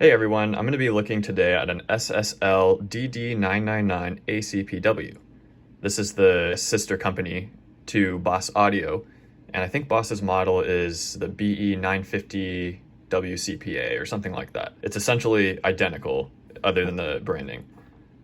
Hey everyone, I'm going to be looking today at an SSL DD999ACPW. This is the sister company to Boss Audio, and I think Boss's model is the BE950WCPA or something like that. It's essentially identical other than the branding.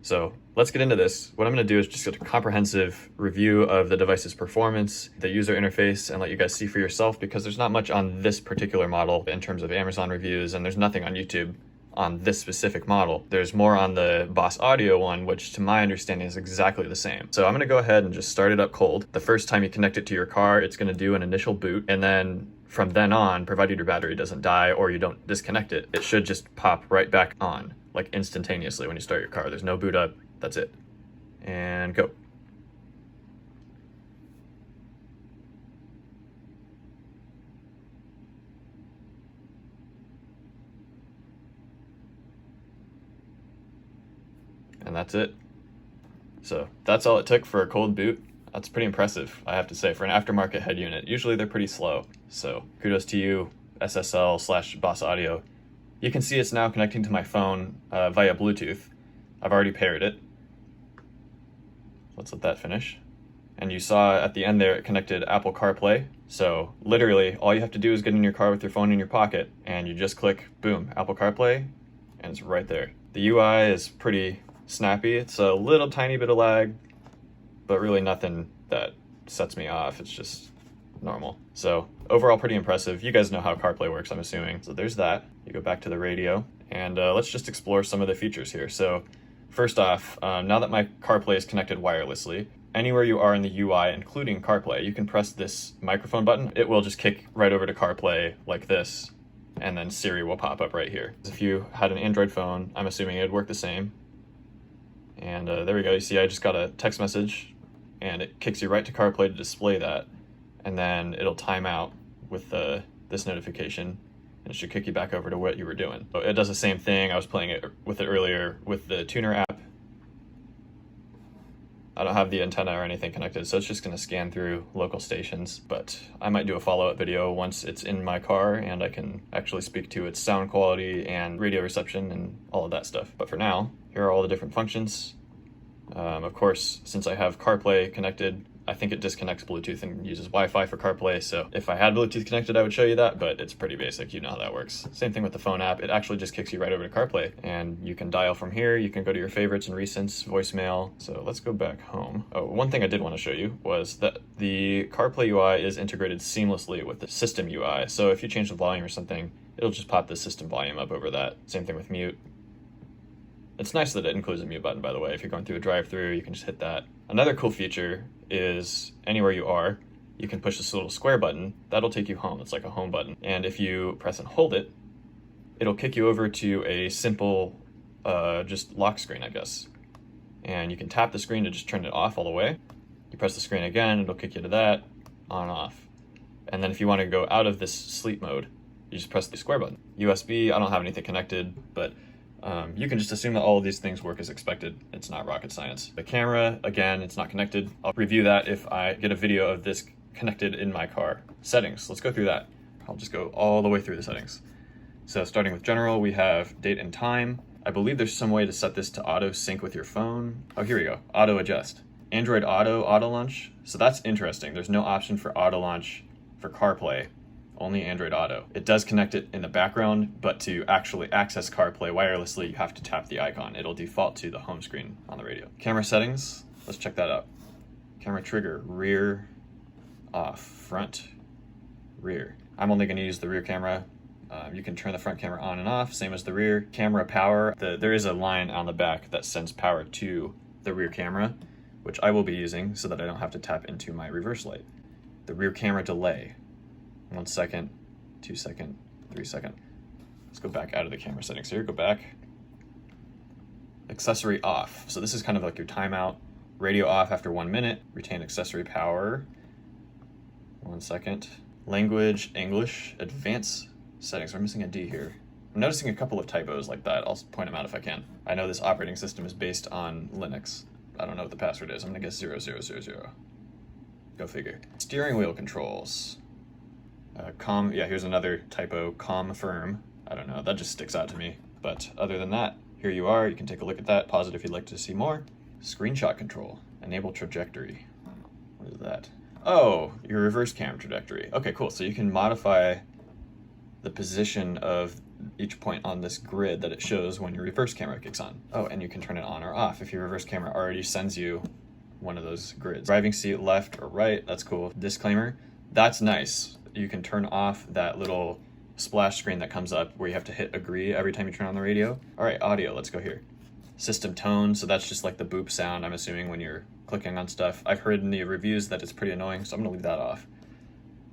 So let's get into this. What I'm going to do is just get a comprehensive review of the device's performance, the user interface, and let you guys see for yourself, because there's not much on this particular model in terms of Amazon reviews, and there's nothing on YouTube on this specific model. There's more on the Boss Audio one, which to my understanding is exactly the same. So I'm going to go ahead and just start it up cold. The first time you connect it to your car, it's going to do an initial boot, and then from then on, provided your battery doesn't die or you don't disconnect it, it should just pop right back on, like instantaneously when you start your car. There's no boot up, that's it. And go. And that's it. So that's all it took for a cold boot. That's pretty impressive, I have to say, for an aftermarket head unit. Usually they're pretty slow. So kudos to you, SSL/Boss Audio. You can see it's now connecting to my phone via Bluetooth. I've already paired it. Let's let that finish. And you saw at the end there it connected Apple CarPlay. So literally all you have to do is get in your car with your phone in your pocket and you just click, boom, Apple CarPlay, and it's right there. The UI is pretty snappy. It's a little tiny bit of lag, but really nothing that sets me off. It's just normal. So overall pretty impressive. You guys know how CarPlay works, I'm assuming. So there's that. You go back to the radio and let's just explore some of the features here. So first off, now that my CarPlay is connected wirelessly, anywhere you are in the UI, including CarPlay, you can press this microphone button. It will just kick right over to CarPlay like this, and then Siri will pop up right here. If you had an Android phone, I'm assuming it'd work the same. And there we go. You see I just got a text message and it kicks you right to CarPlay to display that. And then it'll time out with this notification, and it should kick you back over to what you were doing. So it does the same thing. I was playing it with it earlier with the tuner app. I don't have the antenna or anything connected, so it's just going to scan through local stations. But I might do a follow-up video once it's in my car and I can actually speak to its sound quality and radio reception and all of that stuff. But for now, here are all the different functions. Of course, since I have CarPlay connected, I think it disconnects Bluetooth and uses Wi-Fi for CarPlay. So if I had Bluetooth connected, I would show you that, but it's pretty basic. You know how that works. Same thing with the phone app. It actually just kicks you right over to CarPlay, and you can dial from here. You can go to your favorites and recents, voicemail. So let's go back home. Oh, one thing I did want to show you was that the CarPlay UI is integrated seamlessly with the system UI. So if you change the volume or something, it'll just pop the system volume up over that. Same thing with mute. It's nice that it includes a mute button, by the way. If you're going through a drive-through, you can just hit that. Another cool feature is anywhere you are, you can push this little square button. That'll take you home. It's like a home button. And if you press and hold it, it'll kick you over to a simple just lock screen, I guess. And you can tap the screen to just turn it off all the way. You press the screen again, it'll kick you to that, on, off. And then if you want to go out of this sleep mode, you just press the square button. USB, I don't have anything connected, but you can just assume that all of these things work as expected. It's not rocket science. The camera, again, it's not connected. I'll review that if I get a video of this connected in my car. Settings, let's go through that. I'll just go all the way through the settings. So starting with general, we have date and time. I believe there's some way to set this to auto sync with your phone. Oh, here we go, auto adjust. Android Auto launch. So that's interesting. There's no option for auto launch for CarPlay. Only Android Auto. It does connect it in the background, but to actually access CarPlay wirelessly, you have to tap the icon. It'll default to the home screen on the radio. Camera settings, let's check that out. Camera trigger, rear, off, front, rear. I'm only gonna use the rear camera. You can turn the front camera on and off, same as the rear. Camera power, there is a line on the back that sends power to the rear camera, which I will be using so that I don't have to tap into my reverse light. The rear camera delay. 1 second, 2 second, 3 second. Let's go back out of the camera settings here, go back. Accessory off. So this is kind of like your timeout. Radio off after 1 minute. Retain accessory power. 1 second. Language, English, advanced settings. We're missing a D here. I'm noticing a couple of typos like that. I'll point them out if I can. I know this operating system is based on Linux. I don't know what the password is. I'm gonna guess 0000. Go figure. Steering wheel controls. Yeah, here's another typo, confirm. I don't know, that just sticks out to me. But other than that, here you are. You can take a look at that, pause it if you'd like to see more. Screenshot control, enable trajectory. What is that? Oh, your reverse cam trajectory. Okay, cool. So you can modify the position of each point on this grid that it shows when your reverse camera kicks on. Oh, and you can turn it on or off if your reverse camera already sends you one of those grids. Driving seat left or right, that's cool. Disclaimer, that's nice. You can turn off that little splash screen that comes up where you have to hit agree every time you turn on the radio. All right, audio, let's go here. System tone, so that's just like the boop sound, I'm assuming, when you're clicking on stuff. I've heard in the reviews that it's pretty annoying, so I'm gonna leave that off.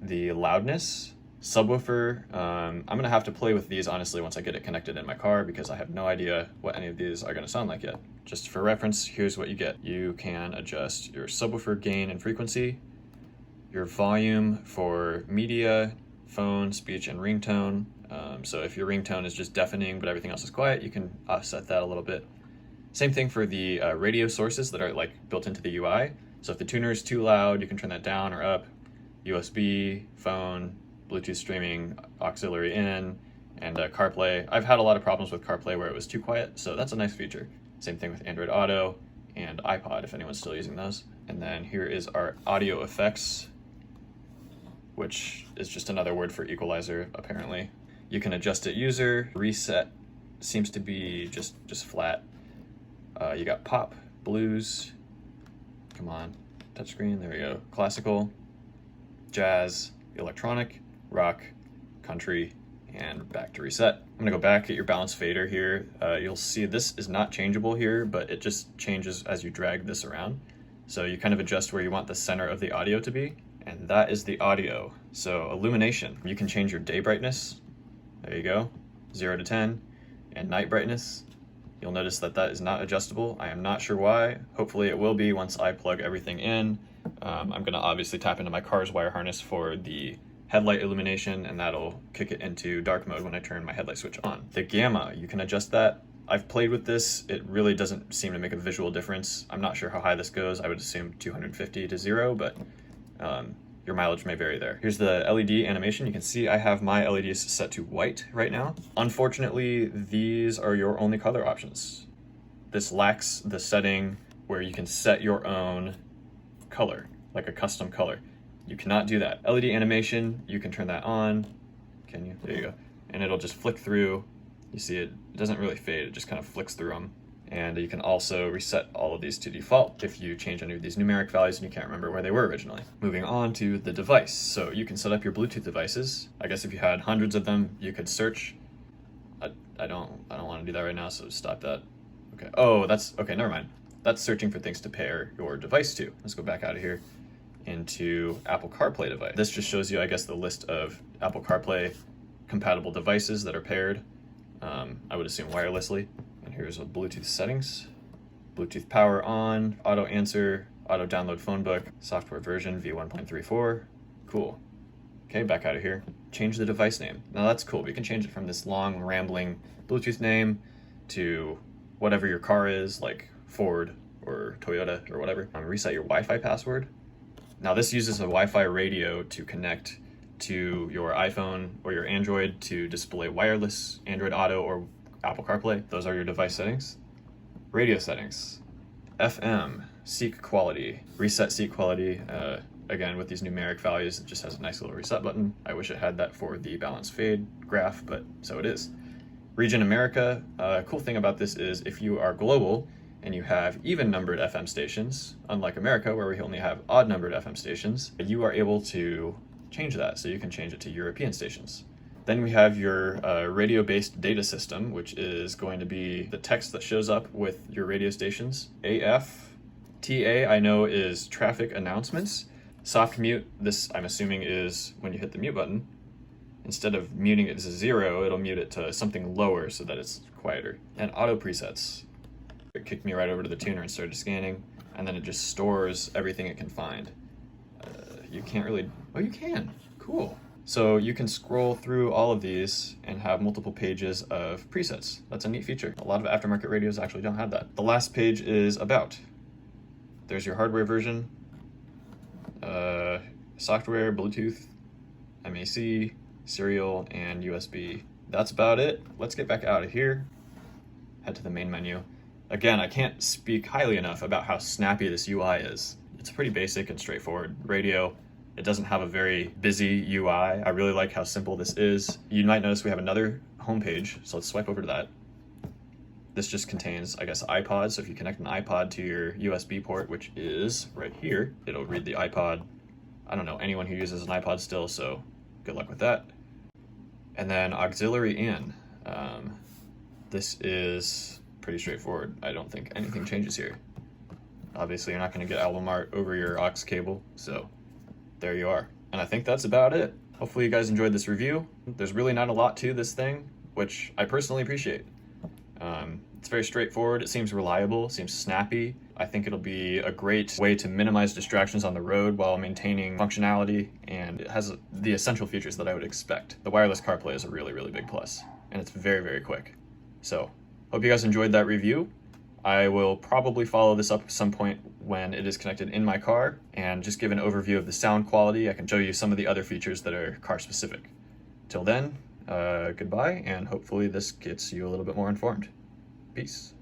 The loudness, subwoofer, I'm gonna have to play with these honestly once I get it connected in my car because I have no idea what any of these are gonna sound like yet. Just for reference, here's what you get. You can adjust your subwoofer gain and frequency, your volume for media, phone, speech, and ringtone. So if your ringtone is just deafening but everything else is quiet, you can offset that a little bit. Same thing for the radio sources that are like built into the UI. So if the tuner is too loud, you can turn that down or up. USB, phone, Bluetooth streaming, auxiliary in, and CarPlay. I've had a lot of problems with CarPlay where it was too quiet, so that's a nice feature. Same thing with Android Auto and iPod if anyone's still using those. And then here is our audio effects, which is just another word for equalizer, apparently. You can adjust it user. Reset seems to be just flat. You got pop, blues, come on, touchscreen, there we go. Classical, jazz, electronic, rock, country, and back to reset. I'm gonna go back at your balance fader here. You'll see this is not changeable here, but it just changes as you drag this around. So you kind of adjust where you want the center of the audio to be, and that is the audio. So illumination, you can change your day brightness. There you go, 0 to 10, and night brightness. You'll notice that that is not adjustable. I am not sure why. Hopefully it will be once I plug everything in. I'm gonna obviously tap into my car's wire harness for the headlight illumination, and that'll kick it into dark mode when I turn my headlight switch on. The gamma, you can adjust that. I've played with this. It really doesn't seem to make a visual difference. I'm not sure how high this goes. I would assume 250 to 0, but your mileage may vary there. Here's the LED animation. You can see I have my LEDs set to white right now. Unfortunately, these are your only color options. This lacks the setting where you can set your own color, like a custom color. You cannot do that. LED animation, you can turn that on. Can you? There you go. And it'll just flick through. You see it doesn't really fade, it just kind of flicks through them. And you can also reset all of these to default if you change any of these numeric values and you can't remember where they were originally. Moving on to the device. So you can set up your Bluetooth devices. I guess if you had hundreds of them, you could search. I don't want to do that right now, so stop that. Okay. Oh, that's okay, never mind. That's searching for things to pair your device to. Let's go back out of here into Apple CarPlay device. This just shows you, I guess, the list of Apple CarPlay compatible devices that are paired. I would assume wirelessly. And here's a Bluetooth settings. Bluetooth power on, auto answer, auto download phone book, software version v1.34. Cool. Okay, back out of here. Change the device name. Now that's cool. We can change it from this long rambling Bluetooth name to whatever your car is, like Ford or Toyota or whatever. Reset your Wi-Fi password. Now this uses a Wi-Fi radio to connect to your iPhone or your Android to display wireless, Android Auto, or Apple CarPlay. Those are your device settings. Radio settings. FM, seek quality. Reset seek quality. Again, with these numeric values, it just has a nice little reset button. I wish it had that for the balance fade graph, but so it is. Region America. Cool thing about this is if you are global and you have even numbered FM stations, unlike America where we only have odd numbered FM stations, you are able to change that. So you can change it to European stations. Then we have your radio-based data system, which is going to be the text that shows up with your radio stations. AF, TA I know is traffic announcements. Soft mute, this I'm assuming is when you hit the mute button. Instead of muting it to 0, it'll mute it to something lower so that it's quieter. And auto presets. It kicked me right over to the tuner and started scanning, and then it just stores everything it can find. You can't really, oh you can, cool. So you can scroll through all of these and have multiple pages of presets. That's a neat feature. A lot of aftermarket radios actually don't have that. The last page is about. There's your hardware version, software, Bluetooth, MAC, serial, and USB. That's about it. Let's get back out of here. head to the main menu. Again, I can't speak highly enough about how snappy this UI is. It's pretty basic and straightforward. Radio, it doesn't have a very busy UI. I really like how simple this is. You might notice we have another homepage, so let's swipe over to that. This just contains, I guess, iPod, so if you connect an iPod to your USB port, which is right here, it'll read the iPod. I don't know anyone who uses an iPod still, so good luck with that. And then auxiliary in. This is pretty straightforward. I don't think anything changes here. Obviously, you're not going to get album art over your aux cable, so there you are. And I think that's about it. Hopefully you guys enjoyed this review. There's really not a lot to this thing, which I personally appreciate. It's very straightforward. It seems reliable, seems snappy. I think it'll be a great way to minimize distractions on the road while maintaining functionality, and it has the essential features that I would expect. The wireless CarPlay is a really, really big plus, and it's very, very quick. So, hope you guys enjoyed that review. I will probably follow this up at some point when it is connected in my car and just give an overview of the sound quality. I can show you some of the other features that are car specific. Till then, goodbye, and hopefully this gets you a little bit more informed. Peace.